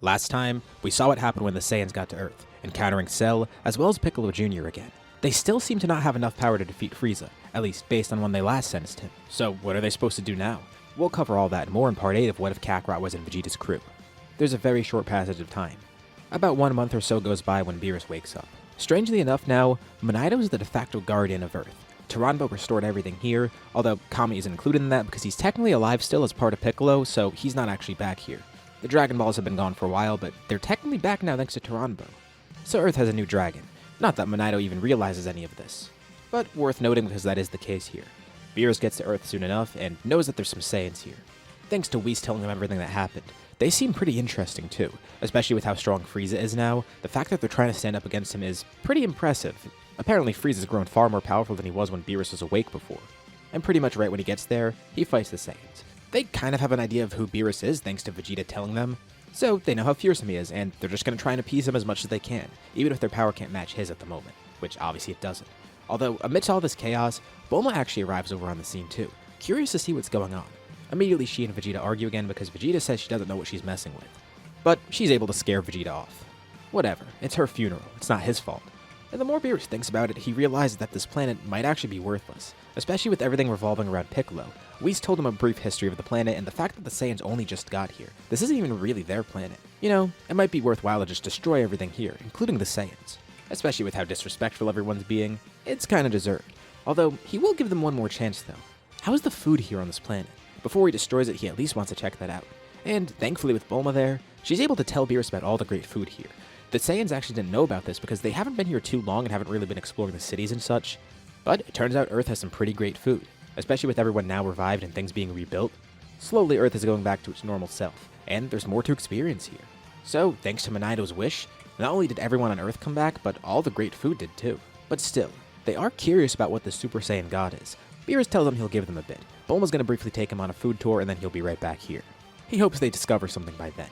Last time, we saw what happened when the Saiyans got to Earth, encountering Cell as well as Piccolo Jr. again. They still seem to not have enough power to defeat Frieza, at least based on when they last sentenced him. So what are they supposed to do now? We'll cover all that and more in Part 8 of What If Kakarot Was in Vegeta's Crew. There's a very short passage of time. About 1 month or so goes by when Beerus wakes up. Strangely enough now, Monaido is the de facto guardian of Earth. Taranbo restored everything here, although Kami isn't included in that because he's technically alive still as part of Piccolo, so he's not actually back here. The Dragon Balls have been gone for a while, but they're technically back now thanks to Taranbo. So Earth has a new dragon. Not that Monaido even realizes any of this. But worth noting because that is the case here. Beerus gets to Earth soon enough and knows that there's some Saiyans here. Thanks to Whis telling him everything that happened. They seem pretty interesting too, especially with how strong Frieza is now. The fact that they're trying to stand up against him is pretty impressive. Apparently Frieza's grown far more powerful than he was when Beerus was awake before. And pretty much right when he gets there, he fights the Saiyans. They kind of have an idea of who Beerus is thanks to Vegeta telling them, so they know how fearsome he is, and they're just going to try and appease him as much as they can, even if their power can't match his at the moment, which obviously it doesn't. Although, amidst all this chaos, Bulma actually arrives over on the scene too, curious to see what's going on. Immediately she and Vegeta argue again because Vegeta says she doesn't know what she's messing with. But she's able to scare Vegeta off. Whatever, it's her funeral, it's not his fault. And the more Beerus thinks about it, he realizes that this planet might actually be worthless, especially with everything revolving around Piccolo. Whis told him a brief history of the planet and the fact that the Saiyans only just got here. This isn't even really their planet. You know, it might be worthwhile to just destroy everything here, including the Saiyans. Especially with how disrespectful everyone's being, it's kinda deserved. Although, he will give them one more chance though. How is the food here on this planet? Before he destroys it, he at least wants to check that out. And thankfully with Bulma there, she's able to tell Beerus about all the great food here. The Saiyans actually didn't know about this because they haven't been here too long and haven't really been exploring the cities and such. But it turns out Earth has some pretty great food, especially with everyone now revived and things being rebuilt. Slowly Earth is going back to its normal self, and there's more to experience here. So, thanks to Monaido's wish, not only did everyone on Earth come back, but all the great food did too. But still, they are curious about what the Super Saiyan God is. Beerus tells them he'll give them a bit. Bulma's gonna briefly take him on a food tour and then he'll be right back here. He hopes they discover something by then.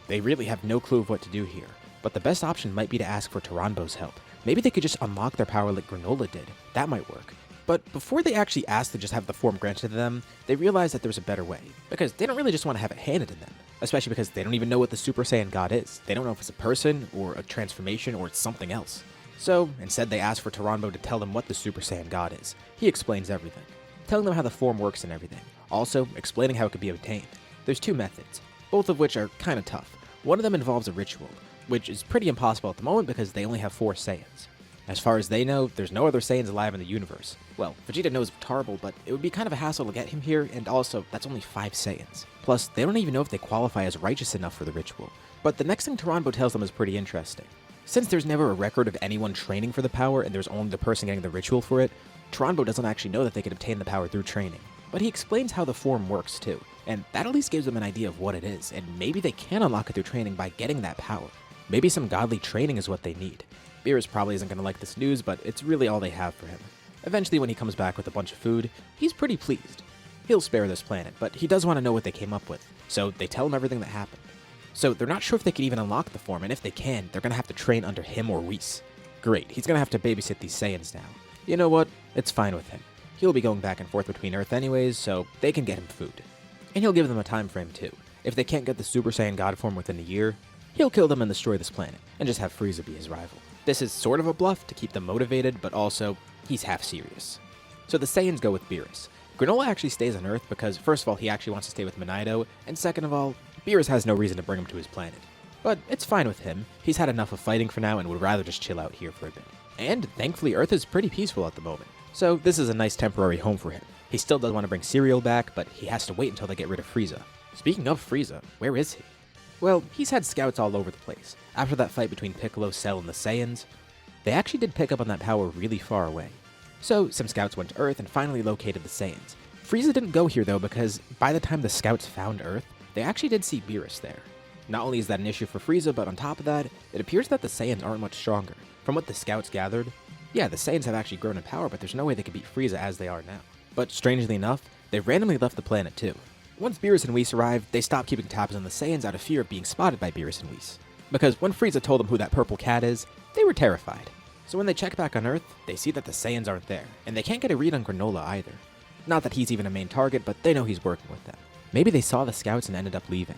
They really have no clue of what to do here, but the best option might be to ask for Taranbo's help. Maybe they could just unlock their power like Granola did. That might work. But before they actually ask to just have the form granted to them, they realize that there's a better way. Because they don't really just want to have it handed to them. Especially because they don't even know what the Super Saiyan God is. They don't know if it's a person, or a transformation, or it's something else. So, instead they ask for Taranbo to tell them what the Super Saiyan God is. He explains everything, telling them how the form works and everything. Also, explaining how it could be obtained. There's 2 methods, both of which are kinda tough. One of them involves a ritual, which is pretty impossible at the moment because they only have 4 Saiyans. As far as they know, there's no other Saiyans alive in the universe. Well, Vegeta knows of Tarble, but it would be kind of a hassle to get him here, and also, that's only 5 Saiyans. Plus, they don't even know if they qualify as righteous enough for the ritual. But the next thing Taranbo tells them is pretty interesting. Since there's never a record of anyone training for the power, and there's only the person getting the ritual for it, Taranbo doesn't actually know that they could obtain the power through training. But he explains how the form works too, and that at least gives them an idea of what it is, and maybe they can unlock it through training by getting that power. Maybe some godly training is what they need. Beerus probably isn't going to like this news, but it's really all they have for him. Eventually, when he comes back with a bunch of food, he's pretty pleased. He'll spare this planet, but he does want to know what they came up with, so they tell him everything that happened. So they're not sure if they can even unlock the form, and if they can, they're going to have to train under him or Whis. Great, he's going to have to babysit these Saiyans now. You know what? It's fine with him. He'll be going back and forth between Earth anyways, so they can get him food. And he'll give them a time frame too. If they can't get the Super Saiyan God form within a year, he'll kill them and destroy this planet, and just have Frieza be his rival. This is sort of a bluff to keep them motivated, but also, he's half serious. So the Saiyans go with Beerus. Granola actually stays on Earth because, first of all, he actually wants to stay with Monaido, and second of all, Beerus has no reason to bring him to his planet. But it's fine with him. He's had enough of fighting for now and would rather just chill out here for a bit. And thankfully, Earth is pretty peaceful at the moment. So this is a nice temporary home for him. He still does want to bring Cereal back, but he has to wait until they get rid of Frieza. Speaking of Frieza, where is he? Well, he's had scouts all over the place. After that fight between Piccolo, Cell, and the Saiyans, they actually did pick up on that power really far away. So, some scouts went to Earth and finally located the Saiyans. Frieza didn't go here though because by the time the scouts found Earth, they actually did see Beerus there. Not only is that an issue for Frieza, but on top of that, it appears that the Saiyans aren't much stronger. From what the scouts gathered, yeah, the Saiyans have actually grown in power, but there's no way they could beat Frieza as they are now. But strangely enough, they randomly left the planet too. Once Beerus and Whis arrived, they stopped keeping tabs on the Saiyans out of fear of being spotted by Beerus and Whis. Because when Frieza told them who that purple cat is, they were terrified. So when they check back on Earth, they see that the Saiyans aren't there, and they can't get a read on Granola either. Not that he's even a main target, but they know he's working with them. Maybe they saw the scouts and ended up leaving.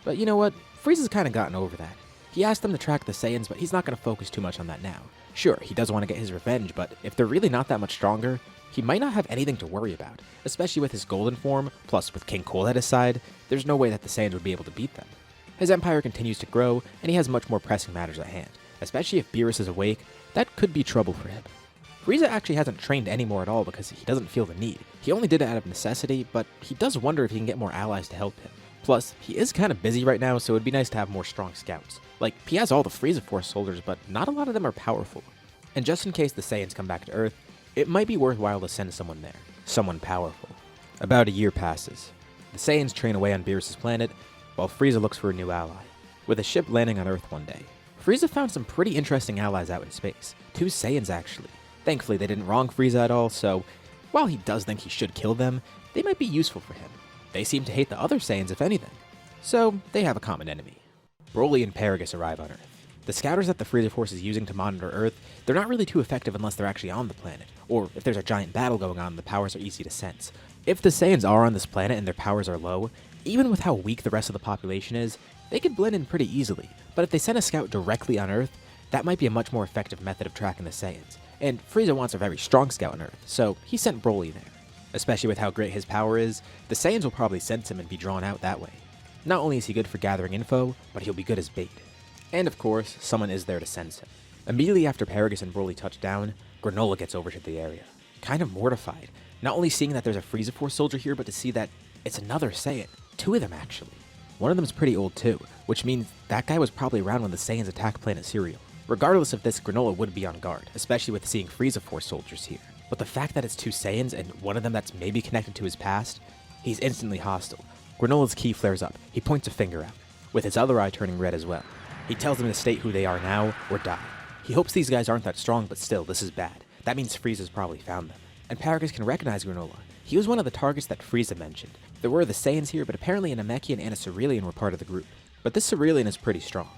But you know what? Frieza's kinda gotten over that. He asked them to track the Saiyans, but he's not gonna focus too much on that now. Sure, he does want to get his revenge, but if they're really not that much stronger, he might not have anything to worry about, especially with his golden form, plus with King Cold at his side, there's no way that the Saiyans would be able to beat them. His empire continues to grow, and he has much more pressing matters at hand, especially if Beerus is awake, that could be trouble for him. Frieza actually hasn't trained anymore at all because he doesn't feel the need. He only did it out of necessity, but he does wonder if he can get more allies to help him. Plus, he is kind of busy right now, so it'd be nice to have more strong scouts. Like, he has all the Frieza Force soldiers, but not a lot of them are powerful. And just in case the Saiyans come back to Earth, it might be worthwhile to send someone there. Someone powerful. About a year passes. The Saiyans train away on Beerus' planet, while Frieza looks for a new ally. With a ship landing on Earth one day, Frieza found some pretty interesting allies out in space. 2 Saiyans, actually. Thankfully, they didn't wrong Frieza at all, so while he does think he should kill them, they might be useful for him. They seem to hate the other Saiyans, if anything. So, they have a common enemy. Broly and Paragus arrive on Earth. The scouters that the Frieza Force is using to monitor Earth, they're not really too effective unless they're actually on the planet, or if there's a giant battle going on, the powers are easy to sense. If the Saiyans are on this planet and their powers are low, even with how weak the rest of the population is, they could blend in pretty easily, but if they send a scout directly on Earth, that might be a much more effective method of tracking the Saiyans. And Frieza wants a very strong scout on Earth, so he sent Broly there. Especially with how great his power is, the Saiyans will probably sense him and be drawn out that way. Not only is he good for gathering info, but he'll be good as bait. And of course, someone is there to sense him. Immediately after Paragus and Broly touch down, Granola gets over to the area. Kind of mortified, not only seeing that there's a Frieza Force soldier here, but to see that it's another Saiyan. 2 of them, actually. One of them's pretty old too, which means that guy was probably around when the Saiyans attacked Planet Cereal. Regardless of this, Granola would be on guard, especially with seeing Frieza Force soldiers here. But the fact that it's 2 Saiyans and one of them that's maybe connected to his past, he's instantly hostile. Granola's ki flares up. He points a finger out, with his other eye turning red as well. He tells them to state who they are now or die. He hopes these guys aren't that strong, but still, this is bad. That means Frieza's probably found them. And Paragus can recognize Granola. He was one of the targets that Frieza mentioned. There were the Saiyans here, but apparently a Namekian and a Cerealian were part of the group. But this Cerealian is pretty strong.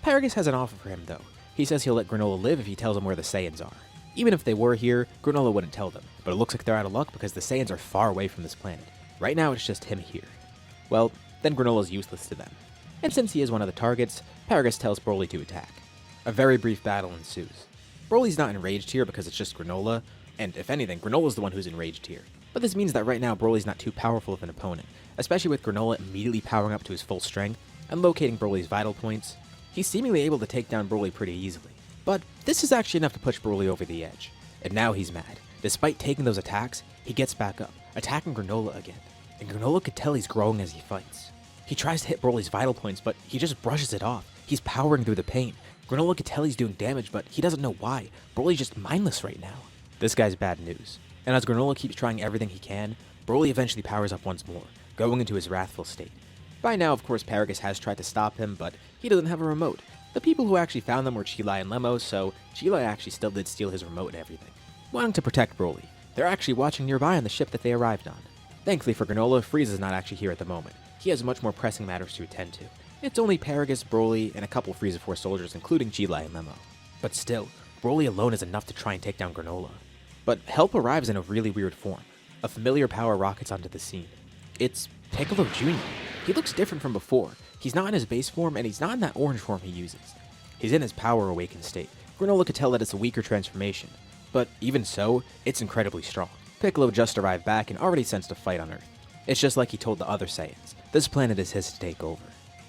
Paragus has an offer for him though. He says he'll let Granola live if he tells him where the Saiyans are. Even if they were here, Granola wouldn't tell them, but it looks like they're out of luck because the Saiyans are far away from this planet. Right now it's just him here. Well, then Granola's useless to them. And since he is one of the targets, Paragus tells Broly to attack. A very brief battle ensues. Broly's not enraged here because it's just Granola, and if anything, Granola's the one who's enraged here. But this means that right now Broly's not too powerful of an opponent, especially with Granola immediately powering up to his full strength and locating Broly's vital points. He's seemingly able to take down Broly pretty easily. But this is actually enough to push Broly over the edge. And now he's mad. Despite taking those attacks, he gets back up, attacking Granola again. And Granola could tell he's growing as he fights. He tries to hit Broly's vital points, but he just brushes it off. He's powering through the pain. Granola could tell he's doing damage, but he doesn't know why. Broly's just mindless right now. This guy's bad news. And as Granola keeps trying everything he can, Broly eventually powers up once more, going into his wrathful state. By now, of course, Paragus has tried to stop him, but he doesn't have a remote. The people who actually found them were Chilai and Lemos, so Chilai actually still did steal his remote and everything. Wanting to protect Broly, they're actually watching nearby on the ship that they arrived on. Thankfully for Granola, Frieza's not actually here at the moment. He has much more pressing matters to attend to. It's only Paragus, Broly, and a couple Frieza Force soldiers, including Chilai and Lemo. But still, Broly alone is enough to try and take down Granola. But help arrives in a really weird form. A familiar power rockets onto the scene. It's Piccolo Jr. He looks different from before. He's not in his base form, and he's not in that orange form he uses. He's in his power awakened state. Granola could tell that it's a weaker transformation. But even so, it's incredibly strong. Piccolo just arrived back and already sensed a fight on Earth. It's just like he told the other Saiyans. This planet is his to take over.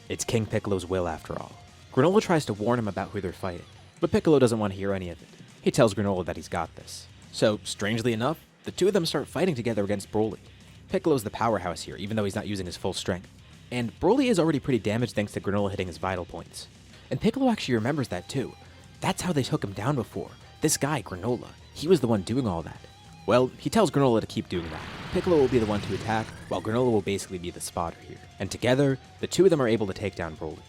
It's King Piccolo's will after all. Granola tries to warn him about who they're fighting, but Piccolo doesn't want to hear any of it. He tells Granola that he's got this. So, strangely enough, the two of them start fighting together against Broly. Piccolo's the powerhouse here, even though he's not using his full strength. And Broly is already pretty damaged thanks to Granola hitting his vital points. And Piccolo actually remembers that too. That's how they took him down before. This guy, Granola, he was the one doing all that. Well, he tells Granola to keep doing that. Piccolo will be the one to attack, while Granola will basically be the spotter here. And together, the two of them are able to take down Broly.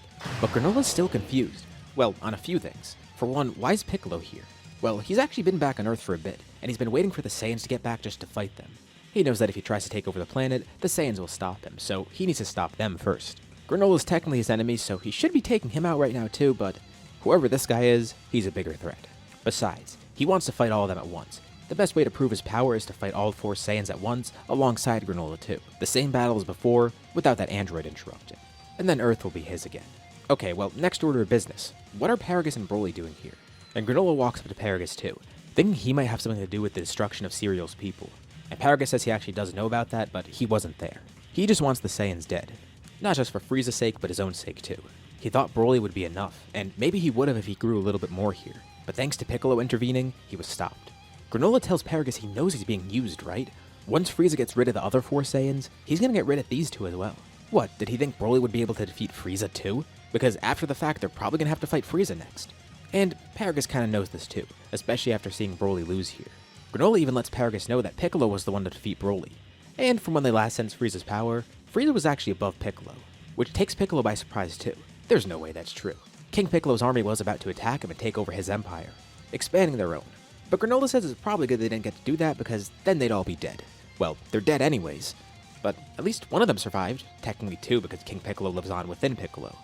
But Granola's still confused. Well, on a few things. For one, why is Piccolo here? Well, he's actually been back on Earth for a bit, and he's been waiting for the Saiyans to get back just to fight them. He knows that if he tries to take over the planet, the Saiyans will stop him, so he needs to stop them first. Granola's technically his enemy, so he should be taking him out right now too, but whoever this guy is, he's a bigger threat. Besides, he wants to fight all of them at once. The best way to prove his power is to fight all 4 Saiyans at once, alongside Granola too. The same battle as before, without that android interrupting. And then Earth will be his again. Okay, well, next order of business. What are Paragus and Broly doing here? And Granola walks up to Paragus too, thinking he might have something to do with the destruction of Cereal's people. And Paragus says he actually does know about that, but he wasn't there. He just wants the Saiyans dead. Not just for Frieza's sake, but his own sake too. He thought Broly would be enough, and maybe he would have if he grew a little bit more here. But thanks to Piccolo intervening, he was stopped. Granola tells Paragus he knows he's being used, right? Once Frieza gets rid of the other 4 Saiyans, he's gonna get rid of these 2 as well. What, did he think Broly would be able to defeat Frieza too? Because after the fact, they're probably gonna have to fight Frieza next. And Paragus kinda knows this too, especially after seeing Broly lose here. Granola even lets Paragus know that Piccolo was the one to defeat Broly. And from when they last sensed Frieza's power, Frieza was actually above Piccolo, which takes Piccolo by surprise too. There's no way that's true. King Piccolo's army was about to attack him and take over his empire, expanding their own. But Granola says it's probably good they didn't get to do that because then they'd all be dead. Well, they're dead anyways, but at least one of them survived, technically 2 because King Piccolo lives on within Piccolo.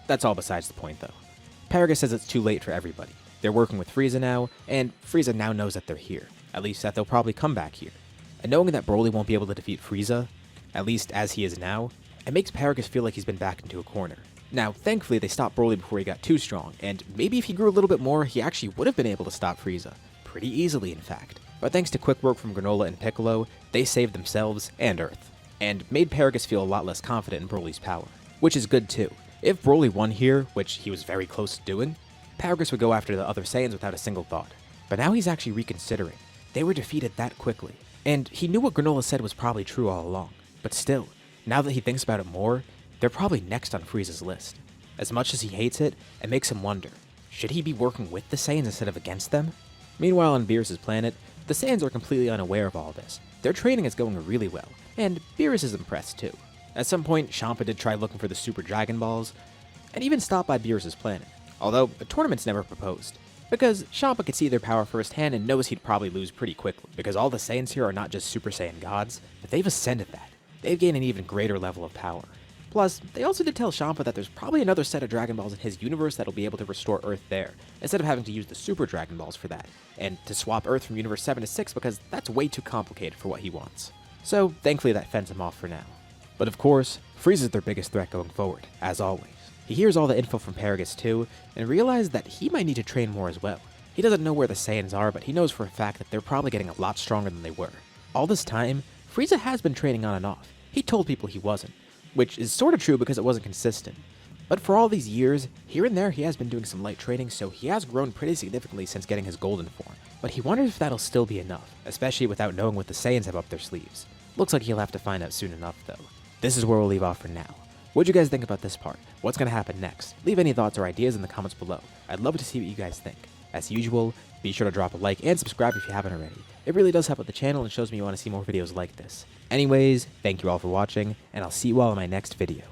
That's all besides the point though. Paragus says it's too late for everybody. They're working with Frieza now, and Frieza now knows that they're here, at least that they'll probably come back here. And knowing that Broly won't be able to defeat Frieza, at least as he is now, it makes Paragus feel like he's been backed into a corner. Now, thankfully they stopped Broly before he got too strong, and maybe if he grew a little bit more, he actually would have been able to stop Frieza. Pretty easily, in fact. But thanks to quick work from Granola and Piccolo, they saved themselves and Earth, and made Paragus feel a lot less confident in Broly's power. Which is good too. If Broly won here, which he was very close to doing, Paragus would go after the other Saiyans without a single thought. But now he's actually reconsidering. They were defeated that quickly. And he knew what Granola said was probably true all along. But still, now that he thinks about it more, they're probably next on Frieza's list. As much as he hates it, it makes him wonder, should he be working with the Saiyans instead of against them? Meanwhile on Beerus' planet, the Saiyans are completely unaware of all this. Their training is going really well, and Beerus is impressed too. At some point, Champa did try looking for the Super Dragon Balls, and even stopped by Beerus' planet, although a tournament's never proposed. Because Champa could see their power firsthand and knows he'd probably lose pretty quickly, because all the Saiyans here are not just Super Saiyan gods, but they've ascended that. They've gained an even greater level of power. Plus, they also did tell Champa that there's probably another set of Dragon Balls in his universe that'll be able to restore Earth there, instead of having to use the Super Dragon Balls for that, and to swap Earth from Universe 7 to 6 because that's way too complicated for what he wants. So, thankfully that fends him off for now. But of course, Frieza's their biggest threat going forward, as always. He hears all the info from Paragus too, and realizes that he might need to train more as well. He doesn't know where the Saiyans are, but he knows for a fact that they're probably getting a lot stronger than they were. All this time, Frieza has been training on and off. He told people he wasn't, which is sort of true because it wasn't consistent. But for all these years, here and there he has been doing some light training, so he has grown pretty significantly since getting his golden form. But he wonders if that'll still be enough, especially without knowing what the Saiyans have up their sleeves. Looks like he'll have to find out soon enough though. This is where we'll leave off for now. What'd you guys think about this part? What's gonna happen next? Leave any thoughts or ideas in the comments below. I'd love to see what you guys think. As usual, be sure to drop a like and subscribe if you haven't already. It really does help out the channel and shows me you want to see more videos like this. Anyways, thank you all for watching, and I'll see you all in my next video.